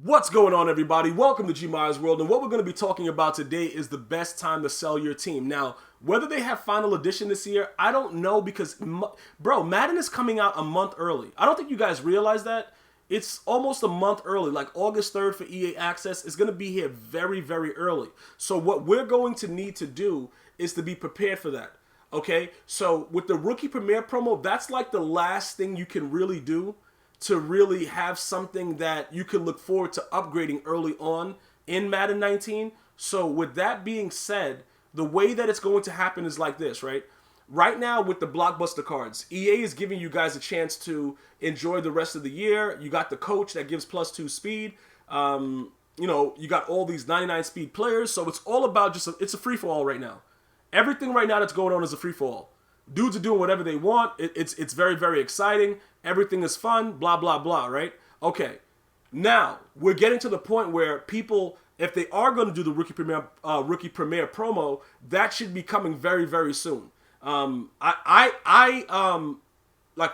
What's going on, everybody? Welcome to GmiasWorld, and what we're going to be talking about today is the best time to sell your team. Now, whether they have Final Edition this year, I don't know because, bro, Madden is coming out a month early. I don't think you guys realize that. It's almost a month early, like August 3rd for EA Access is going to be here very, very early. So what we're going to need to do is to be prepared for that, okay? So with the Rookie Premiere promo, that's like the last thing you can really do to really have something that you can look forward to upgrading early on in Madden 19. So with that being said, the way that it's going to happen is like this, right? Right now with the blockbuster cards, EA is giving you guys a chance to enjoy the rest of the year. You got the coach that gives +2 speed. You got all these 99 speed players. So it's all about it's a free-for-all right now. Everything right now that's going on is a free-for-all. Dudes are doing whatever they want. It's very, very exciting. Everything is fun, blah, blah, blah, right? Okay. Now, we're getting to the point where people, if they are going to do the Rookie Premiere promo, that should be coming very, very soon. Like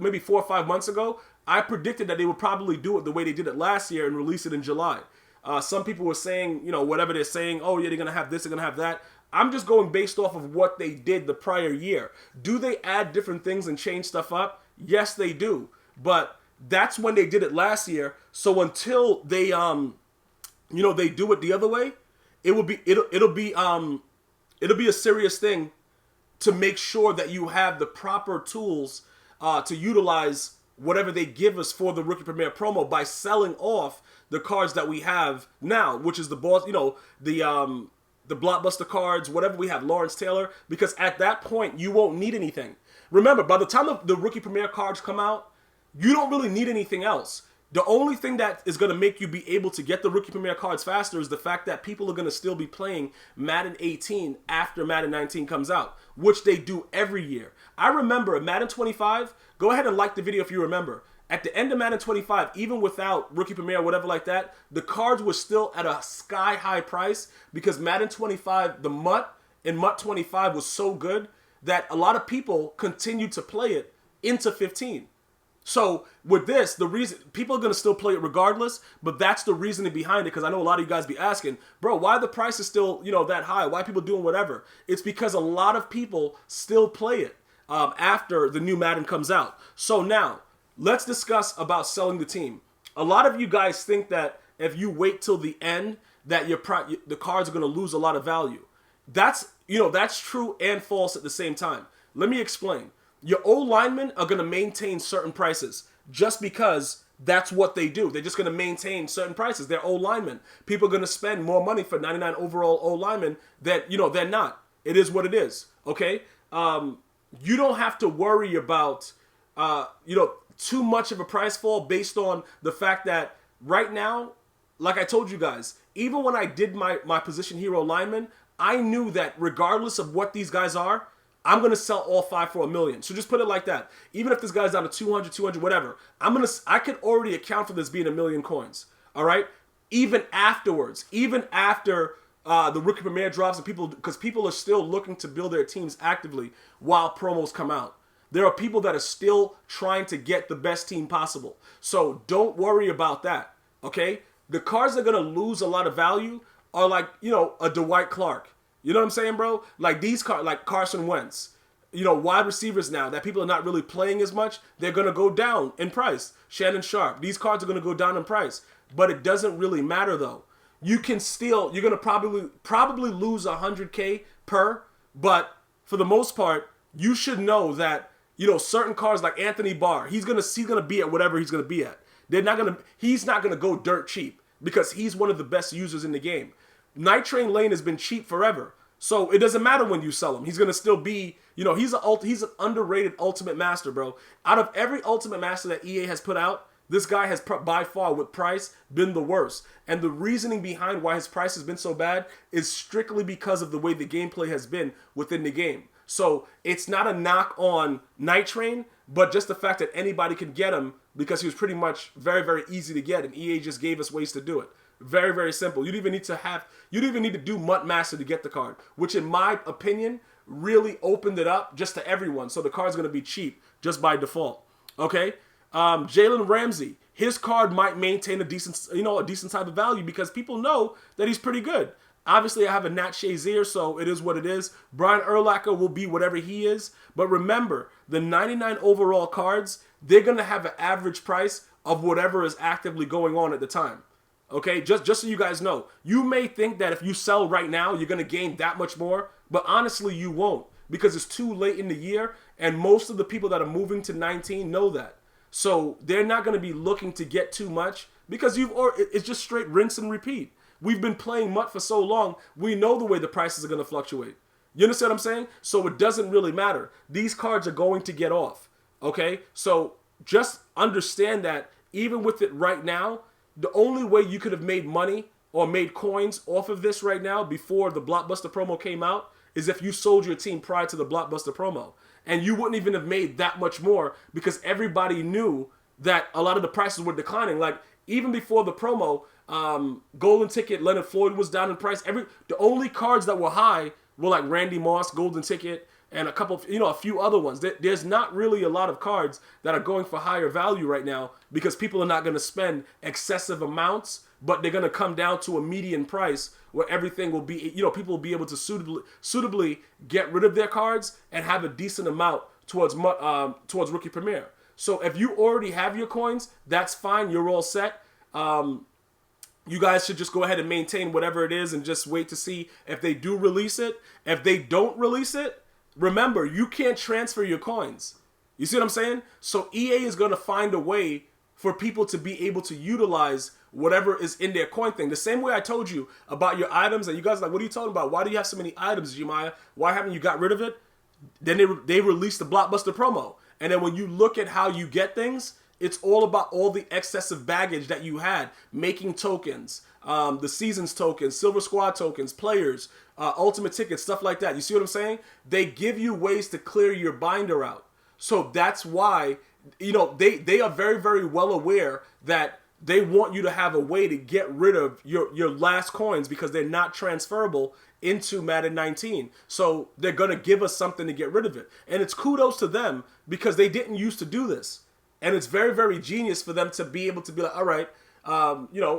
maybe 4 or 5 months ago, I predicted that they would probably do it the way they did it last year and release it in July. Some people were saying, whatever they're saying, oh yeah, they're going to have this, they're going to have that. I'm just going based off of what they did the prior year. Do they add different things and change stuff up? Yes, they do. But that's when they did it last year. So until they, they do it the other way, it'll be a serious thing to make sure that you have the proper tools to utilize whatever they give us for the Rookie Premiere promo by selling off the cards that we have now, which is the boss, the blockbuster cards, whatever we have, Lawrence Taylor, because at that point, you won't need anything. Remember, by the time the Rookie Premiere cards come out, you don't really need anything else. The only thing that is going to make you be able to get the Rookie Premiere cards faster is the fact that people are going to still be playing Madden 18 after Madden 19 comes out, which they do every year. I remember Madden 25, go ahead and like the video if you remember. At the end of Madden 25, even without Rookie Premiere or whatever like that, the cards were still at a sky-high price because Madden 25, the MUT in MUT 25 was so good that a lot of people continued to play it into 15. So with this, the reason people are going to still play it regardless, but that's the reasoning behind it, because I know a lot of you guys be asking, bro, why the price is still, that high? Why are people doing whatever? It's because a lot of people still play it after the new Madden comes out. So now, let's discuss about selling the team. A lot of you guys think that if you wait till the end, that the cards are going to lose a lot of value. That's true and false at the same time. Let me explain. Your old linemen are going to maintain certain prices just because that's what they do. They're just going to maintain certain prices. They're old linemen. People are going to spend more money for 99 overall old linemen that, they're not. It is what it is, okay? You don't have to worry about, too much of a price fall based on the fact that right now, like I told you guys, even when I did my position hero lineman, I knew that regardless of what these guys are, I'm going to sell all 5 for $1 million. So just put it like that. Even if this guy's down to 200, whatever, I could already account for this being 1 million coins. All right? Even afterwards, even after the Rookie Premiere drops, and because people are still looking to build their teams actively while promos come out. There are people that are still trying to get the best team possible. So don't worry about that, okay? The cards that are going to lose a lot of value are like, a Dwight Clark. You know what I'm saying, bro? Like these cards, like Carson Wentz. Wide receivers now that people are not really playing as much, they're going to go down in price. Shannon Sharp. These cards are going to go down in price. But it doesn't really matter, though. You're going to probably lose 100K per, but for the most part, you should know that certain cards like Anthony Barr, he's gonna be at whatever he's gonna be at. He's not gonna go dirt cheap because he's one of the best users in the game. Night Train Lane has been cheap forever, so it doesn't matter when you sell him. He's gonna still be, he's an underrated Ultimate Master, bro. Out of every Ultimate Master that EA has put out, this guy has by far with price been the worst. And the reasoning behind why his price has been so bad is strictly because of the way the gameplay has been within the game. So it's not a knock on Night Train, but just the fact that anybody can get him because he was pretty much very, very easy to get, and EA just gave us ways to do it. Very, very simple. You don't even need to do MUT Master to get the card, which in my opinion really opened it up just to everyone. So the card's going to be cheap just by default. Okay? Jaelyn Ramsey. his card might maintain a decent type of value because people know that he's pretty good. Obviously, I have a Nat Shazier, so it is what it is. Brian Urlacher will be whatever he is. But remember, the 99 overall cards, they're going to have an average price of whatever is actively going on at the time. Okay, just so you guys know. You may think that if you sell right now, you're going to gain that much more. But honestly, you won't because it's too late in the year. And most of the people that are moving to 19 know that. So they're not going to be looking to get too much because it's just straight rinse and repeat. We've been playing MUT for so long, we know the way the prices are going to fluctuate. You understand what I'm saying? So it doesn't really matter. These cards are going to get off. Okay? So just understand that even with it right now, the only way you could have made money or made coins off of this right now before the Blockbuster promo came out is if you sold your team prior to the Blockbuster promo. And you wouldn't even have made that much more because everybody knew that a lot of the prices were declining. Like, even before the promo, Golden Ticket, Leonard Floyd was down in price. The only cards that were high were like Randy Moss, Golden Ticket, and a couple of, a few other ones. There's not really a lot of cards that are going for higher value right now because people are not going to spend excessive amounts, but they're going to come down to a median price where everything will be, people will be able to suitably get rid of their cards and have a decent amount towards Rookie Premier. So if you already have your coins, that's fine. You're all set. You guys should just go ahead and maintain whatever it is and just wait to see if they do release it. If they don't release it, remember, you can't transfer your coins. You see what I'm saying? So EA is going to find a way for people to be able to utilize whatever is in their coin thing. The same way I told you about your items, and you guys are like, what are you talking about? Why do you have so many items, Gmias? Why haven't you got rid of it? Then they released the Blockbuster promo. And then when you look at how you get things, it's all about all the excessive baggage that you had, making tokens, the Seasons tokens, Silver Squad tokens, players, Ultimate tickets, stuff like that. You see what I'm saying? They give you ways to clear your binder out. So that's why, they are very, very well aware that they want you to have a way to get rid of your last coins because they're not transferable into Madden 19. So they're going to give us something to get rid of it. And it's kudos to them because they didn't used to do this. And it's very, very genius for them to be able to be like, all right,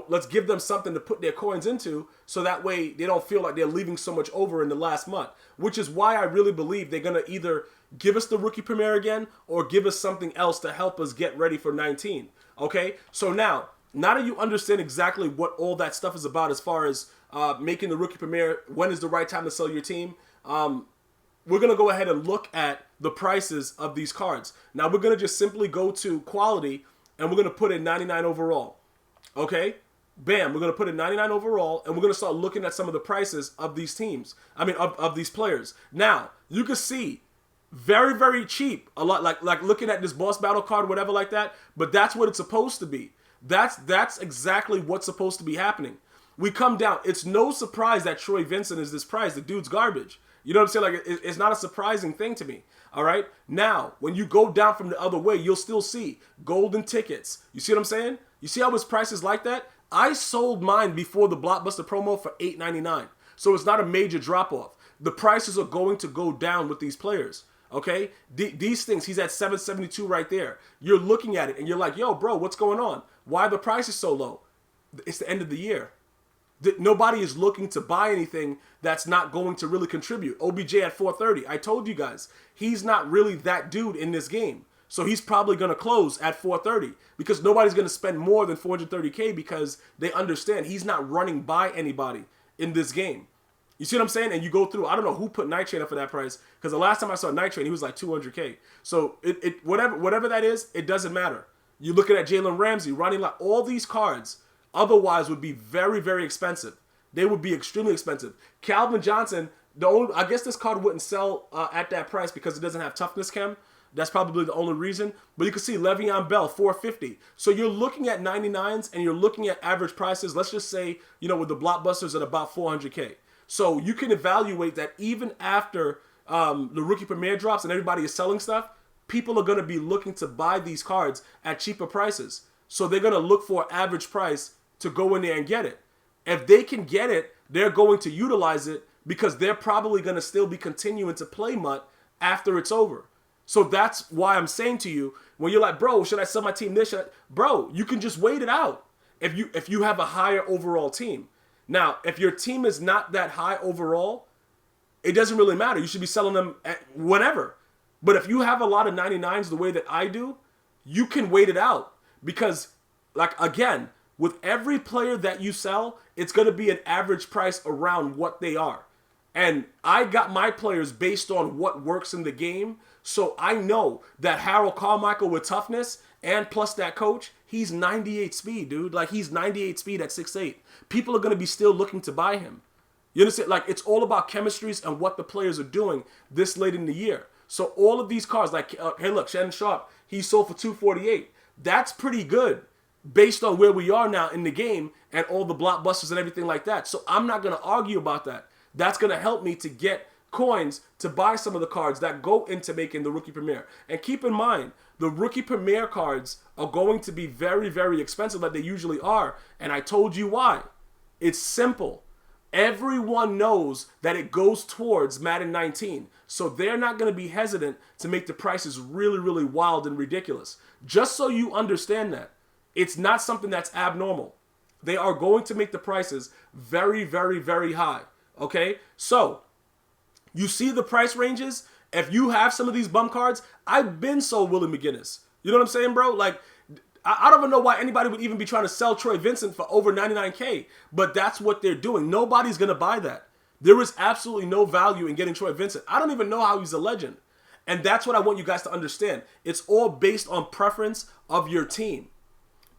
let's give them something to put their coins into so that way they don't feel like they're leaving so much over in the last month, which is why I really believe they're going to either give us the Rookie Premier again or give us something else to help us get ready for 19. Okay, so now that you understand exactly what all that stuff is about as far as making the Rookie Premier, when is the right time to sell your team, we're going to go ahead and look at the prices of these cards. Now, we're going to just simply go to quality, and we're going to put in 99 overall. Okay? Bam, we're going to put in 99 overall, and we're going to start looking at some of the prices of these teams. Of these players. Now, you can see, very, very cheap. A lot, like looking at this boss battle card, whatever like that, but that's what it's supposed to be. That's exactly what's supposed to be happening. We come down. It's no surprise that Troy Vincent is this price. The dude's garbage. You know what I'm saying? Like, it's not a surprising thing to me. All right? Now, when you go down from the other way, you'll still see golden tickets. You see what I'm saying? You see how his price is like that? I sold mine before the Blockbuster promo for $8.99. So it's not a major drop-off. The prices are going to go down with these players. Okay? These things, he's at $772 right there. You're looking at it, and you're like, yo, bro, what's going on? Why are the prices so low? It's the end of the year. Nobody is looking to buy anything that's not going to really contribute. OBJ at 430. I told you guys, he's not really that dude in this game. So he's probably going to close at 430 because nobody's going to spend more than 430K because they understand he's not running by anybody in this game. You see what I'm saying? And you go through, I don't know who put Night Train up for that price because the last time I saw Night Train, he was like 200K. So whatever that is, it doesn't matter. You're looking at Jaelyn Ramsey, running like all these cards otherwise would be very, very expensive. They would be extremely expensive. Calvin Johnson, I guess this card wouldn't sell at that price because it doesn't have toughness chem. That's probably the only reason. But you can see Le'Veon Bell, $450. So you're looking at 99s and you're looking at average prices. Let's just say, with the blockbusters at about 400K. So you can evaluate that even after the Rookie Premier drops and everybody is selling stuff, people are going to be looking to buy these cards at cheaper prices. So they're going to look for an average price to go in there and get it. If they can get it, they're going to utilize it because they're probably going to still be continuing to play MUT after it's over. So that's why I'm saying to you, when you're like, bro, should I sell my team this? Bro, you can just wait it out if you have a higher overall team. Now, if your team is not that high overall, it doesn't really matter. You should be selling them at whenever. But if you have a lot of 99s the way that I do, you can wait it out. Because, like, again, with every player that you sell, it's going to be an average price around what they are. And I got my players based on what works in the game. So I know that Harold Carmichael with toughness and plus that coach, he's 98 speed, dude. Like, he's 98 speed at 6'8". People are going to be still looking to buy him. You understand? Like, it's all about chemistries and what the players are doing this late in the year. So all of these cards, like, hey, look, Shannon Sharp, he sold for $248. That's pretty good based on where we are now in the game and all the blockbusters and everything like that. So I'm not going to argue about that. That's going to help me to get coins to buy some of the cards that go into making the Rookie Premier. And keep in mind, the Rookie Premier cards are going to be very, very expensive like they usually are. And I told you why. It's simple. Everyone knows that it goes towards Madden 19. So they're not going to be hesitant to make the prices really, really wild and ridiculous. Just so you understand that. It's not something that's abnormal. They are going to make the prices very, very, very high. Okay? So, you see the price ranges? If you have some of these bum cards, I've been sold Willie McGinnis. You know what I'm saying, bro? Like, I don't even know why anybody would even be trying to sell Troy Vincent for over 99K, but that's what they're doing. Nobody's going to buy that. There is absolutely no value in getting Troy Vincent. I don't even know how he's a legend. And that's what I want you guys to understand. It's all based on preference of your team.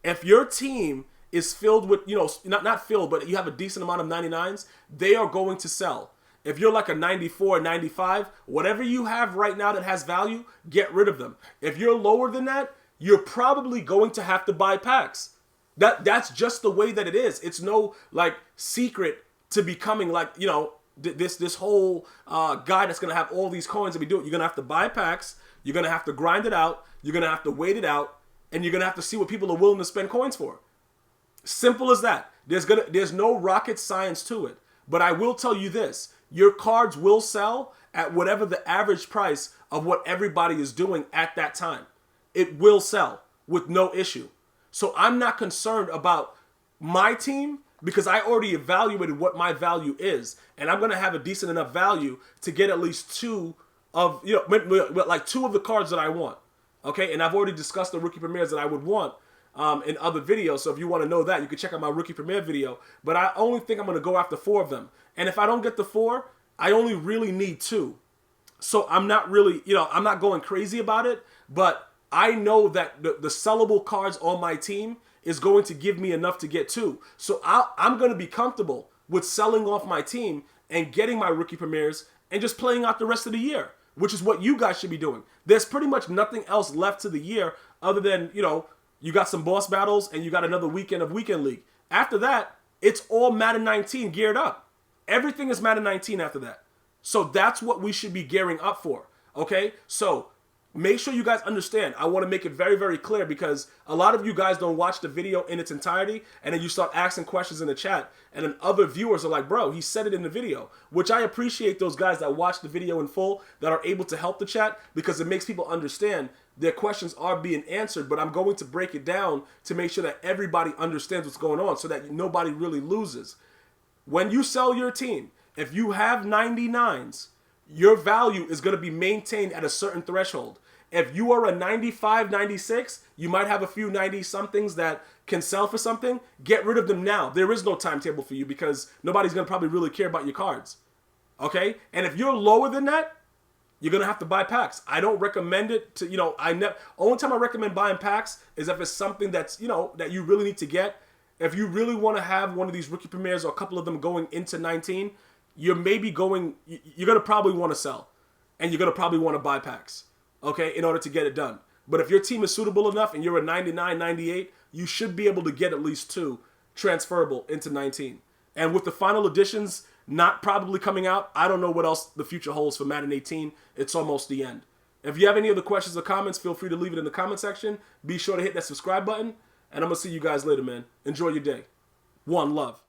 If your team is filled with, you know, not filled, but you have a decent amount of 99s, they are going to sell. If you're like a 94, 95, whatever you have right now that has value, get rid of them. If you're lower than that, you're probably going to have to buy packs. That's just the way that it is. It's no like secret to becoming like, you know, this whole guy that's going to have all these coins and be doing. You're going to have to buy packs. You're going to have to grind it out. You're going to have to wait it out. And you're going to have to see what people are willing to spend coins for. Simple as that. There's no rocket science to it. But I will tell you this. Your cards will sell at whatever the average price of what everybody is doing at that time. It will sell with no issue. So I'm not concerned about my team because I already evaluated what my value is. And I'm going to have a decent enough value to get at least two of, you know, like two of the cards that I want. Okay, and I've already discussed the Rookie Premieres that I would want in other videos. So if you want to know that, you can check out my Rookie Premiere video. But I only think I'm going to go after 4 of them. And if I don't get the 4, I only really need 2. So I'm not really, you know, I'm not going crazy about it. But I know that the sellable cards on my team is going to give me enough to get 2. So I'm going to be comfortable with selling off my team and getting my Rookie Premieres and just playing out the rest of the year, which is what you guys should be doing. There's pretty much nothing else left to the year other than, you know, you got some boss battles and you got another weekend of Weekend League. After that, it's all Madden 19 geared up. Everything is Madden 19 after that. So that's what we should be gearing up for, okay? So make sure you guys understand. I want to make it very, very clear because a lot of you guys don't watch the video in its entirety and then you start asking questions in the chat and then other viewers are like, bro, he said it in the video, which I appreciate those guys that watch the video in full that are able to help the chat because it makes people understand their questions are being answered, but I'm going to break it down to make sure that everybody understands what's going on so that nobody really loses. When you sell your team, if you have 99s, your value is going to be maintained at a certain threshold. If you are a 95, 96, you might have a few 90-somethings that can sell for something. Get rid of them now. There is no timetable for you because nobody's going to probably really care about your cards. Okay? And if you're lower than that, you're going to have to buy packs. I don't recommend it to, you know, only time I recommend buying packs is if it's something that's, you know, that you really need to get. If you really want to have one of these Rookie Premieres or a couple of them going into 19, you're going to probably want to sell. And you're going to probably want to buy packs. Okay, in order to get it done. But if your team is suitable enough and you're a 99, 98, you should be able to get at least 2 transferable into 19. And with the final editions not probably coming out, I don't know what else the future holds for Madden 18. It's almost the end. If you have any other questions or comments, feel free to leave it in the comment section. Be sure to hit that subscribe button. And I'm going to see you guys later, man. Enjoy your day. One love.